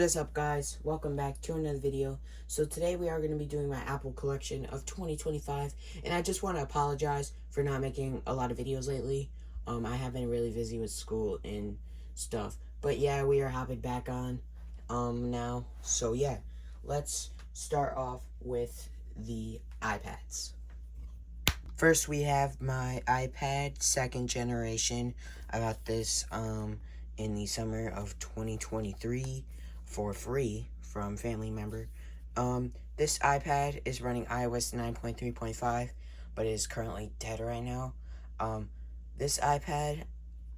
What is up, guys? Welcome back to another video. So today we are going to be doing my Apple collection of 2025, and I just want to apologize for not making a lot of videos lately. I have been really busy with school and stuff, but yeah, we are hopping back on now. So yeah, let's start off with the iPads. First, we have my iPad 2nd generation. I got this in the summer of 2023 for free from family member. This iPad is running iOS 9.3.5, but it is currently dead right now. This iPad,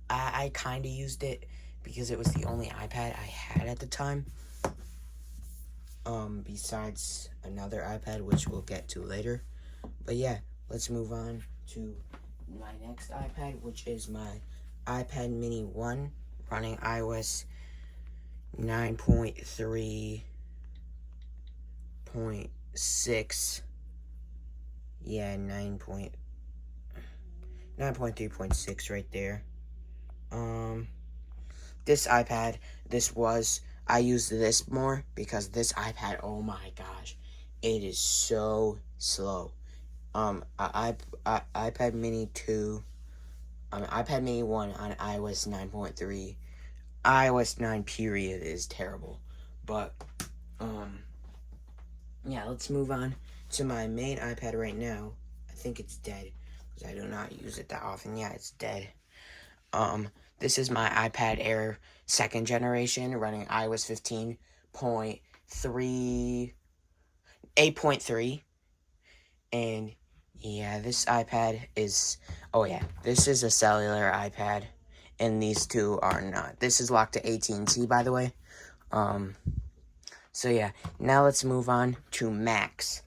I kind of used it because it was the only iPad I had at the time. Besides another iPad, which we'll get to later. But yeah, let's move on to my next iPad, which is my iPad Mini 1 running iOS 9.3.6. Yeah, 9.3.6 right there. This iPad, I used this more because this iPad, oh my gosh, it is so slow. iPad Mini 2, iPad Mini 1 on iOS 9.3, iOS 9 period is terrible. But, yeah, let's move on to my main iPad right now. I think it's dead, because I do not use it that often. Yeah, it's dead. This is my iPad Air 2nd generation, running iOS 15.3, 8.3, and yeah, this iPad is, oh yeah, this is a cellular iPad, and these two are not. This is locked to AT&T, by the way. So yeah, now let's move on to Macs.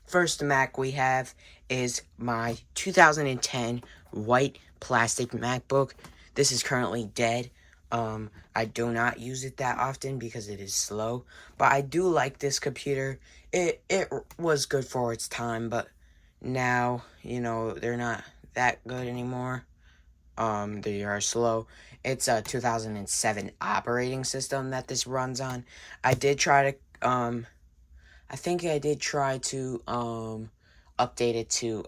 First Mac we have is my 2010 white plastic MacBook. This is currently dead. I do not use it that often because it is slow, but I do like this computer. It was good for its time, but now, they're not that good anymore. They are slow. It's a 2007 operating system that this runs on. I think I did try to update it to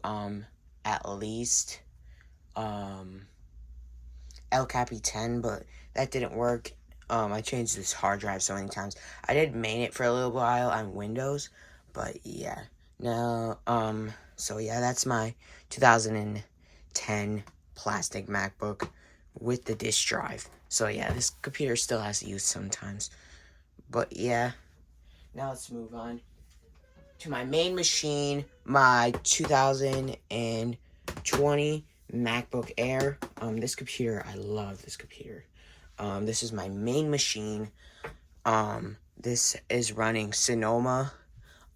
at least El Capi 10, but that didn't work. I changed this hard drive so many times. I did main it for a little while on Windows, but yeah. Now, so yeah, that's my 2010 plastic MacBook with the disk drive. So yeah, this computer still has use sometimes. But yeah, now let's move on to my main machine, my 2020 MacBook Air. This computer, I love this computer. This is my main machine. This is running Sonoma,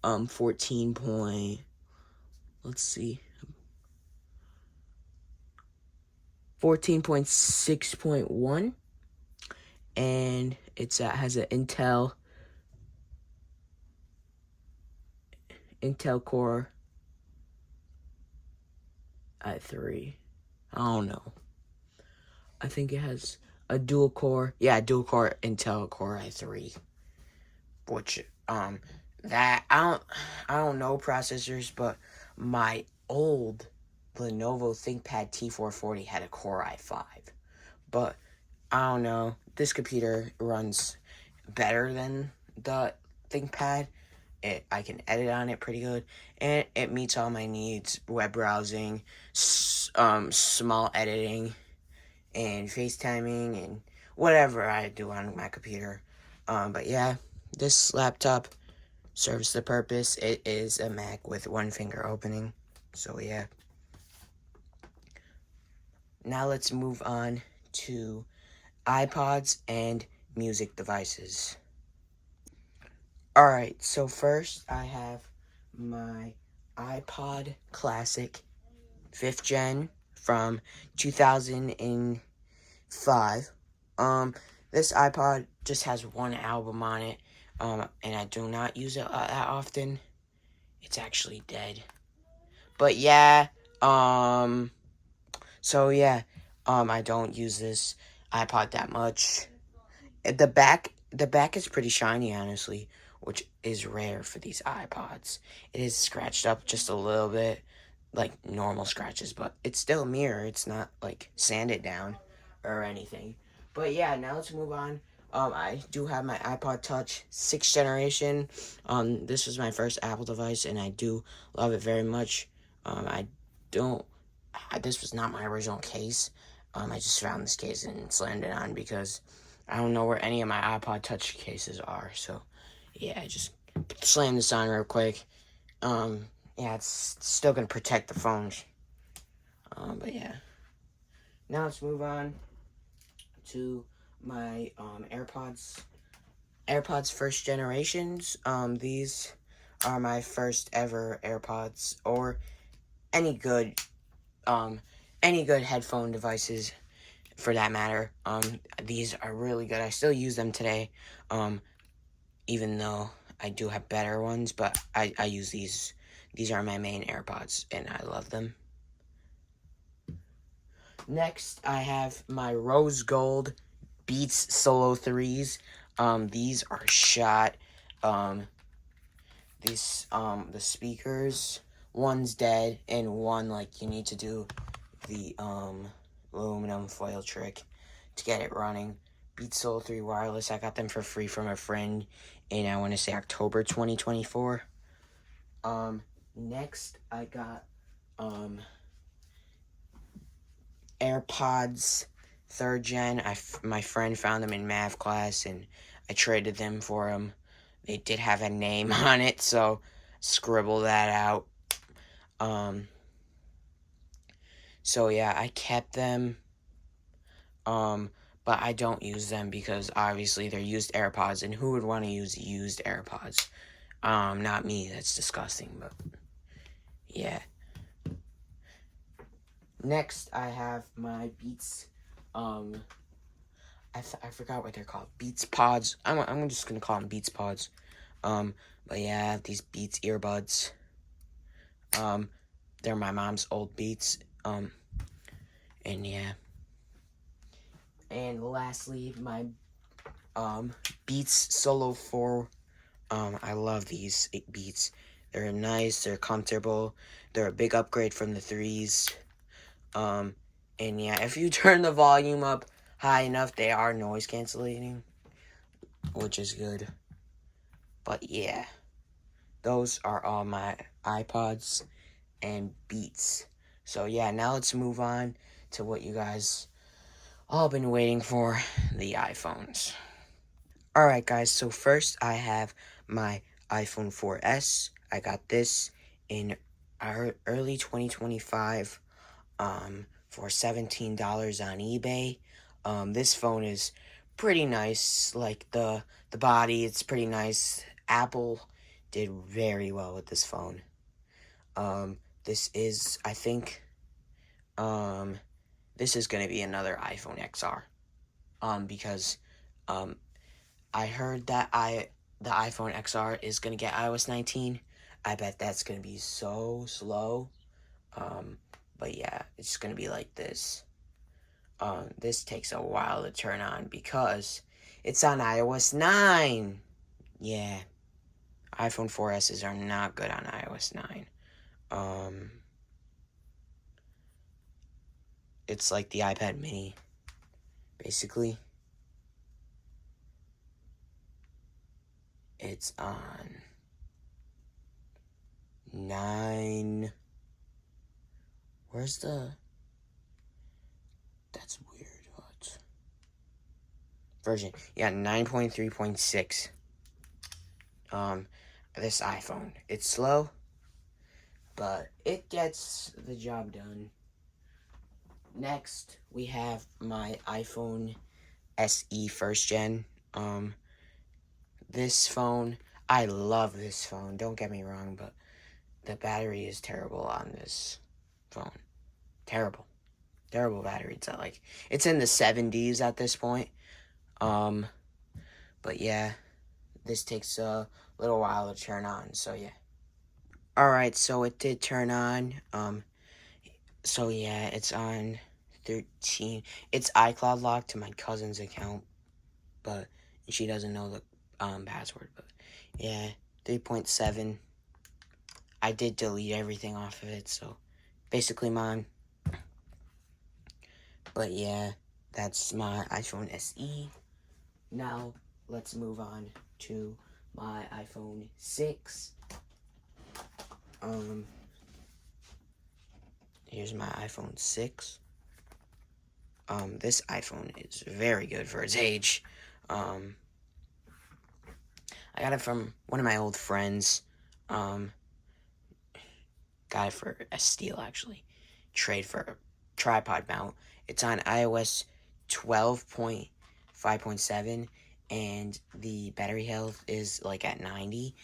14.6.1, and it's has an Intel Core i3. I don't know. I think it has a dual core Intel Core i3, which that I don't know processors, but my old Lenovo ThinkPad T440 had a Core i5, but I don't know. This computer runs better than the ThinkPad. I can edit on it pretty good, and it meets all my needs: web browsing, small editing, and FaceTiming, and whatever I do on my computer. But yeah, this laptop serves the purpose. It is a Mac with one finger opening. So yeah. Now let's move on to iPods and music devices. Alright, so first I have my iPod Classic 5th Gen from 2005. This iPod just has one album on it, and I do not use it that often. It's actually dead. But yeah, so yeah, I don't use this iPod that much. The back is pretty shiny, honestly, which is rare for these iPods. It is scratched up just a little bit, like normal scratches, but it's still mirror. It's not like sanded down or anything. But yeah, now let's move on. I do have my iPod Touch 6th generation. This was my first Apple device, and I do love it very much. I don't. This was not my original case. I just found this case and slammed it on because I don't know where any of my iPod Touch cases are. So yeah, I just slammed this on real quick. Yeah, it's still gonna protect the phones. But yeah. Now let's move on to my AirPods. AirPods first generations. These are my first ever AirPods, or any good any good headphone devices for that matter. These are really good. I still use them today. Even though I do have better ones, but I use these. These are my main AirPods, and I love them. Next, I have my rose gold Beats Solo 3s. These are shot. The speakers, one's dead, and one, like, you need to do the, aluminum foil trick to get it running. Beats Solo 3 wireless. I got them for free from a friend in, I want to say, October 2024. Next, I got, AirPods 3rd gen. My friend found them in math class, and I traded them for them. They did have a name on it, so scribble that out. So yeah, I kept them. But I don't use them because obviously they're used AirPods, and who would want to use used AirPods? Not me. That's disgusting, but yeah. Next, I have my Beats, I forgot what they're called. Beats Pods. I'm just gonna call them Beats Pods. But yeah, I have these Beats earbuds. They're my mom's old Beats. And yeah. And lastly, my, Beats Solo 4. I love these Beats. They're nice, they're comfortable, they're a big upgrade from the 3s. And yeah, if you turn the volume up high enough, they are noise cancellating, which is good. But yeah, those are all my iPods and Beats. So yeah, now let's move on to what you guys all been waiting for, the iPhones. Alright guys, so first I have my iPhone 4S. I got this in early 2025 for $17 on eBay. This phone is pretty nice. Like the body, it's pretty nice. Apple did very well with this phone. This is, I think, this is gonna be another iPhone XR. Because I heard that the iPhone XR is gonna get iOS 19. I bet that's gonna be so slow. But yeah, it's gonna be like this. This takes a while to turn on because it's on iOS 9. Yeah, iPhone 4S's are not good on iOS 9. It's like the iPad mini, basically. It's on 9. Where's the... That's weird. What? Version. Yeah, 9.3.6. This iPhone. It's slow, but it gets the job done. Next, we have my iPhone SE 1st gen. This phone, I love this phone. Don't get me wrong, but the battery is terrible on this phone. Terrible. Terrible battery. It's like, it's in the 70s at this point. But yeah, this takes a little while to turn on, so yeah. Alright, so it did turn on. So yeah, it's on 13. It's iCloud locked to my cousin's account, but she doesn't know the password. But yeah, 3.7. I did delete everything off of it, so basically mine. But yeah, that's my iPhone SE. Now let's move on to my iPhone 6. Here's my iPhone 6. This iPhone is very good for its age. I got it from one of my old friends. Got it for a steal, actually. Trade for a tripod mount. It's on iOS 12.5.7, and the battery health is like at 90,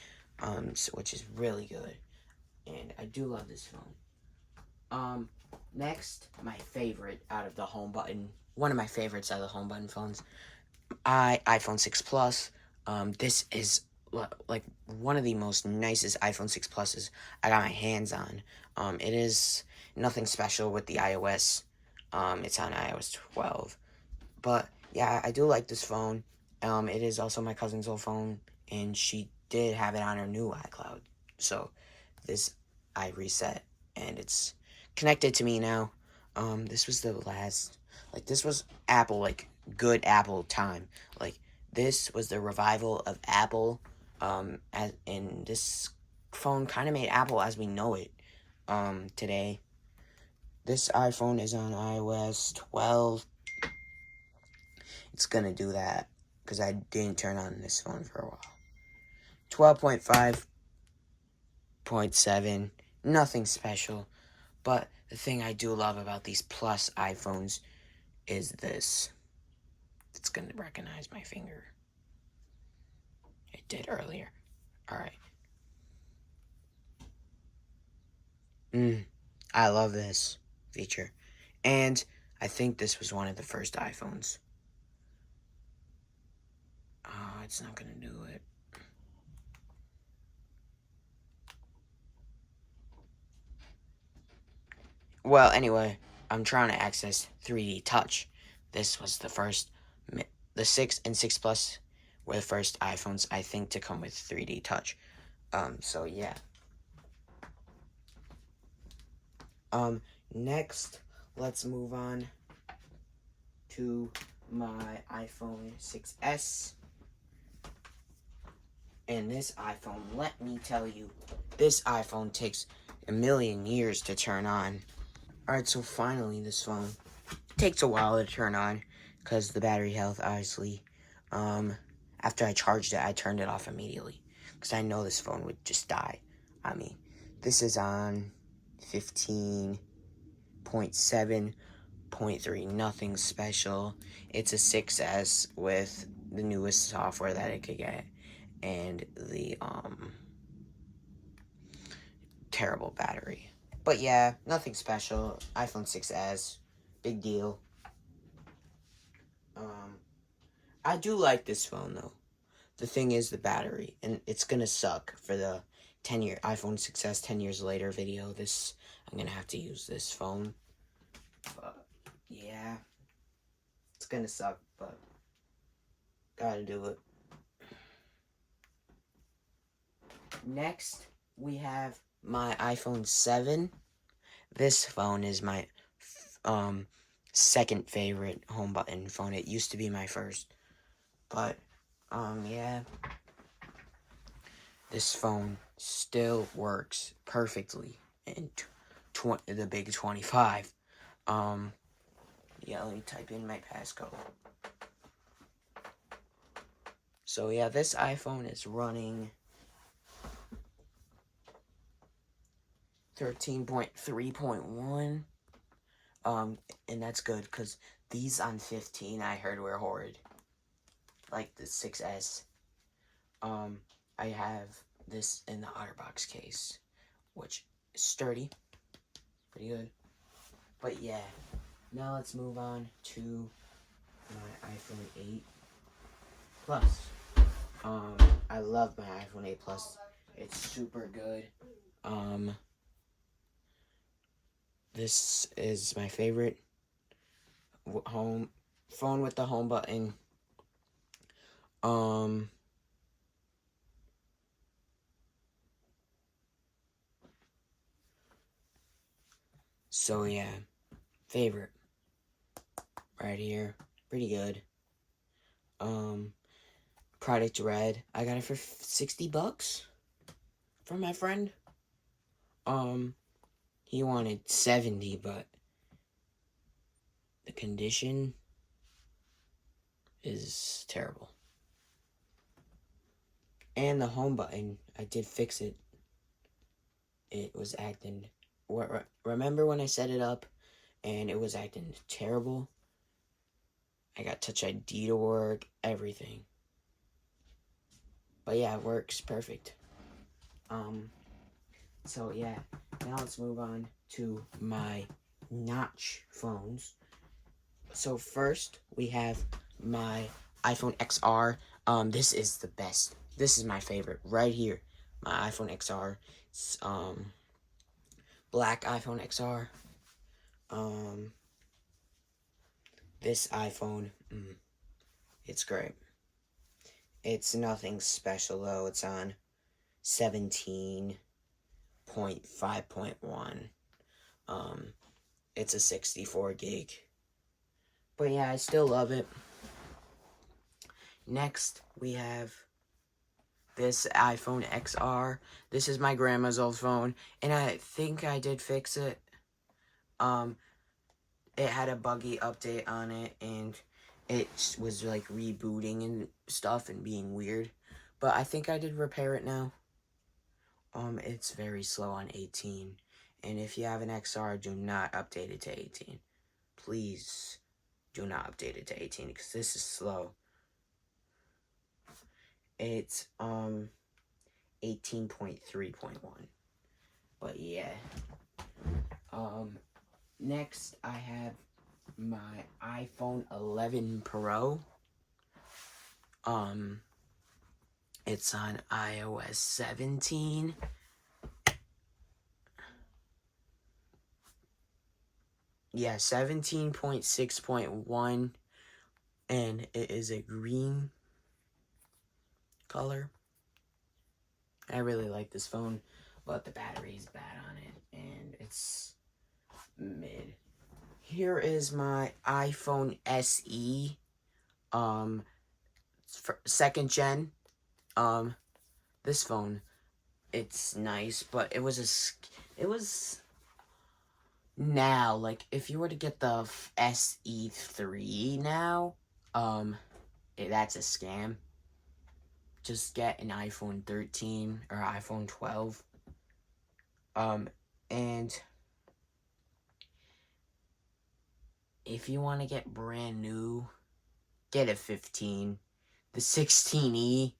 which is really good. And I do love this phone. Next, my favorite out of the home button, one of my favorites out of the home button phones, iPhone 6 Plus. This is like one of the most nicest iPhone 6 Pluses I got my hands on. It is nothing special with the iOS. It's on iOS 12. But yeah, I do like this phone. It is also my cousin's old phone, and she did have it on her new iCloud. So this I reset, and it's connected to me now. This was the last, this was Apple, good Apple time. This was the revival of Apple, and this phone kind of made Apple as we know it, today. This iPhone is on iOS 12. It's gonna do that, because I didn't turn on this phone for a while. 12.5.7, nothing special. But the thing I do love about these Plus iPhones is this. It's going to recognize my finger. It did earlier. Alright. I love this feature. And I think this was one of the first iPhones. Oh, it's not going to do it. Well, anyway, I'm trying to access 3D Touch. This was the first. The 6 and 6 Plus were the first iPhones, I think, to come with 3D Touch. So yeah. Next, let's move on to my iPhone 6S. And this iPhone, let me tell you, this iPhone takes a million years to turn on. Alright, so finally this phone takes a while to turn on, because the battery health, obviously, after I charged it, I turned it off immediately, because I know this phone would just die. I mean, this is on 15.7.3, nothing special. It's a 6S with the newest software that it could get, and the, terrible battery. But yeah, nothing special. iPhone 6S, big deal. I do like this phone though. The thing is the battery, and it's gonna suck for the 10-year iPhone 6S 10 years later video. I'm gonna have to use this phone. But yeah, it's gonna suck, but gotta do it. Next, we have my iPhone 7. This phone is my second favorite home button phone. It used to be my first. But, yeah. This phone still works perfectly in the big 25. Yeah, let me type in my passcode. So, yeah, this iPhone is running 13.3.1. And that's good, because these on 15 I heard were horrid. Like the 6S. I have this in the OtterBox case, which is sturdy. Pretty good. But yeah, now let's move on to my iPhone 8 Plus. I love my iPhone 8 Plus. It's super good. This is my favorite. phone with the home button. So yeah, favorite right here, pretty good. Product red, I got it for $60 from my friend. He wanted 70, but the condition is terrible. And the home button, I did fix it. It was acting... Remember when I set it up and it was acting terrible? I got Touch ID to work, everything. But yeah, it works perfect. So yeah, now let's move on to my notch phones. So first, we have my iPhone XR. This is the best. This is my favorite right here. My iPhone XR. It's, black iPhone XR. This iPhone, it's great. It's nothing special though. It's on 17.5.1. It's a 64 gig. But yeah, I still love it. Next, we have this iPhone XR. This is my grandma's old phone, and I think I did fix it. It had a buggy update on it, and it was like rebooting and stuff and being weird. But I think I did repair it now. It's very slow on 18. And if you have an XR, do not update it to 18. Please do not update it to 18 because this is slow. It's 18.3.1. But yeah. Next I have my iPhone 11 Pro. It's on iOS 17. Yeah, 17.6.1, and it is a green color. I really like this phone, but the battery is bad on it, and it's mid. Here is my iPhone SE, second gen. This phone, it's nice, but it was now, like, if you were to get the SE3 now, that's a scam. Just get an iPhone 13 or iPhone 12. And if you want to get brand new, get a 15. The 16E.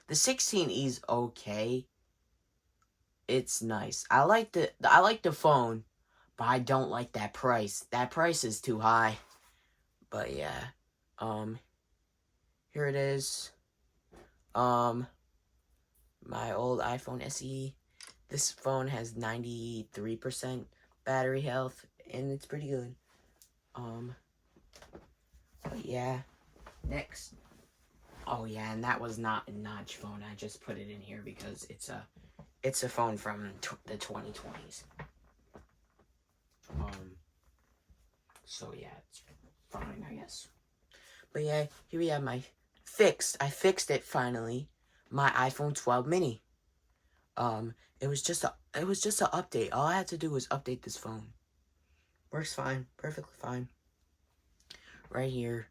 The 16E is okay. It's nice. I like the phone, but I don't like that price. That price is too high. But yeah. Here it is. My old iPhone SE. This phone has 93% battery health, and it's pretty good. But yeah. Next. Oh yeah, and that was not a notch phone. I just put it in here because it's a phone from the 2020s. So yeah, it's fine, I guess. But yeah, here we have I fixed it finally. My iPhone 12 mini. It was just an update. All I had to do was update this phone. Works fine, perfectly fine. Right here,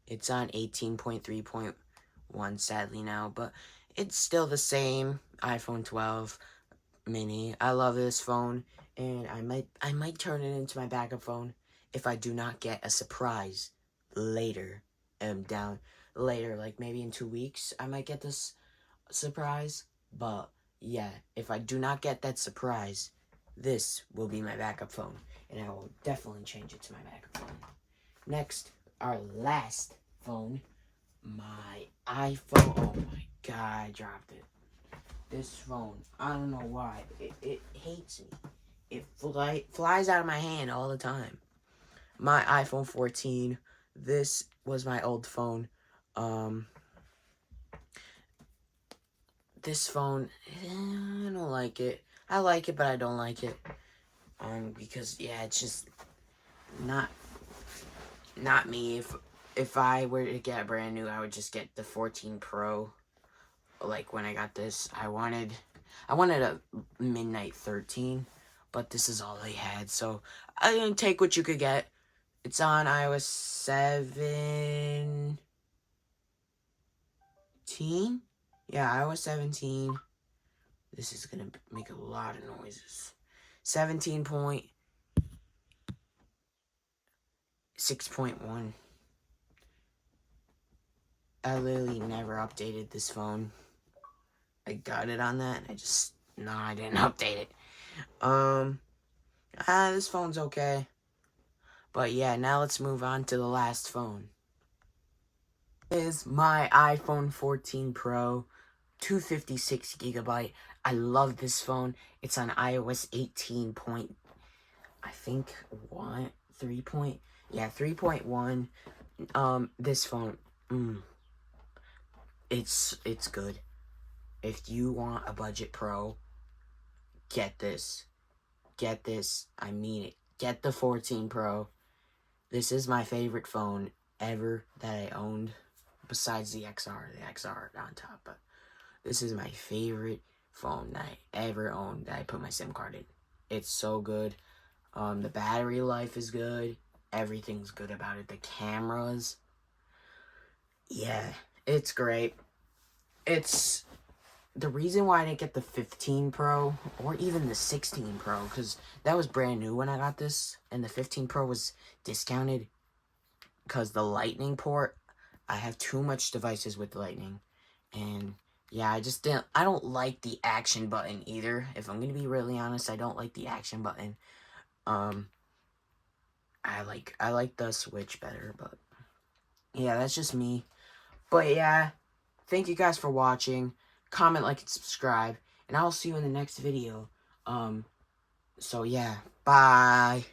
it's on 18.3.1 sadly now, but it's still the same iPhone 12 mini. I love this phone, and I might turn it into my backup phone if I do not get a surprise later. Later, like maybe in 2 weeks, I might get this surprise. But yeah, if I do not get that surprise, this will be my backup phone, and I will definitely change it to my backup phone. Next, our last phone, my iPhone. Oh my god, I dropped it. This phone, I don't know why, it hates me. It flies out of my hand all the time. my iPhone 14. This was my old phone. This phone, I don't like it. I like it, but I don't like it. Because yeah, it's just not me. If I were to get brand new, I would just get the 14 Pro. Like when I got this, I wanted a midnight 13, but this is all they had. So I didn't take what you could get. It's on iOS 17. Yeah, iOS 17. This is gonna make a lot of noises. 17.6.1. I literally never updated this phone. I got it on that, and I didn't update it. This phone's okay. But yeah, now let's move on to the last phone. This is my iPhone 14 Pro, 256GB. I love this phone. It's on iOS 18 point, I think, 3.1. This phone, it's good. If you want a budget Pro, get this. Get this. I mean it. Get the 14 Pro. This is my favorite phone ever that I owned, besides the XR. The XR on top, but this is my favorite phone that I ever owned that I put my SIM card in. It's so good. The battery life is good. Everything's good about it. The cameras. Yeah, it's great. It's the reason why I didn't get the 15 Pro or even the 16 Pro, because that was brand new when I got this, and the 15 Pro was discounted because the lightning port. I have too much devices with lightning, and yeah, I don't like the action button either. If I'm gonna be really honest, I don't like the action button. I like the Switch better, but yeah, that's just me. But yeah, thank you guys for watching. Comment, like, and subscribe, and I'll see you in the next video. So yeah, bye.